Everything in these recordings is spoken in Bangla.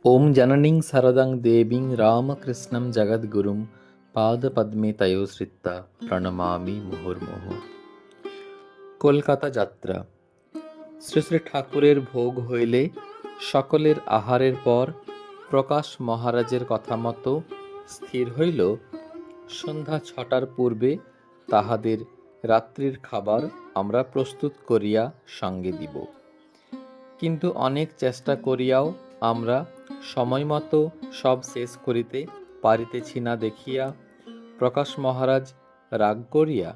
ওম জননীং শারদাং দেবীং রামকৃষ্ণং জগদ্গুরুং পাদপদ্মে তয়োশ্রিতা প্রণমামি মুহুর্মুহু। কলকাতা যাত্রা। শ্রী শ্রী ঠাকুরের ভোগ হইলে সকলের আহারের পর প্রকাশ মহারাজের কথা মতো স্থির হইল সন্ধ্যা 6টার পূর্বে তাহাদের রাত্রির খাবার আমরা প্রস্তুত করিয়া সঙ্গে দিব। কিন্তু অনেক চেষ্টা করিয়াও আমরা সময়মতো সব শেষ করিতে পারিতেছি না দেখিয়া প্রকাশ মহারাজ রাগ করিয়া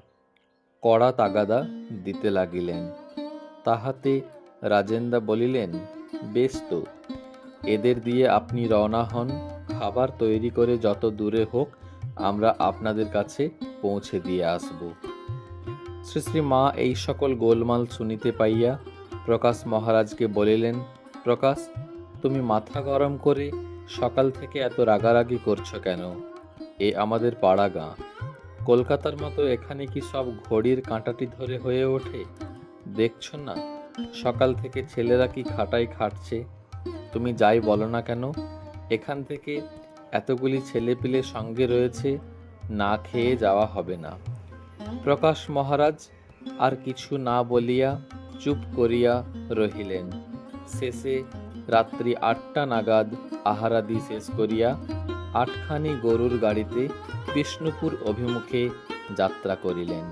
কড়া তাগাদা দিতে লাগিলেন। তাহাতে রাজেন্দা বলিলেন, বেশ তো, এদের দিয়ে আপনি রওনা হন, খাবার তৈরি করে যত দূরে হোক আমরা আপনাদের কাছে পৌঁছে দিয়ে আসব। শ্রী শ্রী মা এই সকল গোলমাল শুনিতে পাইয়া প্রকাশ মহারাজকে বলিলেন, প্রকাশ, তুমি মাথা গরম করে সকাল থেকে এত রাগারাগি করছো কেন? এ আমাদের পাড়া গাঁ। কলকাতার মতো এখানে কি সব ঘড়ির কাঁটাটি ধরে হয়ে ওঠে? দেখছো না সকাল থেকে ছেলেরা কি খাটাই খাটছে? তুমি যাই বলো না কেন, এখান থেকে এতগুলি ছেলেপিলে সঙ্গে রয়েছে, না খেয়ে যাওয়া হবে না। প্রকাশ মহারাজ আর কিছু না বলিয়া চুপ করিয়া রহিলেন। শেষে রাত্রি 8টা নাগাদ আহারাদি শেষ করিয়া 8খানি গরুর গাড়িতে বিষ্ণুপুর অভিমুখে যাত্রা করিলেন।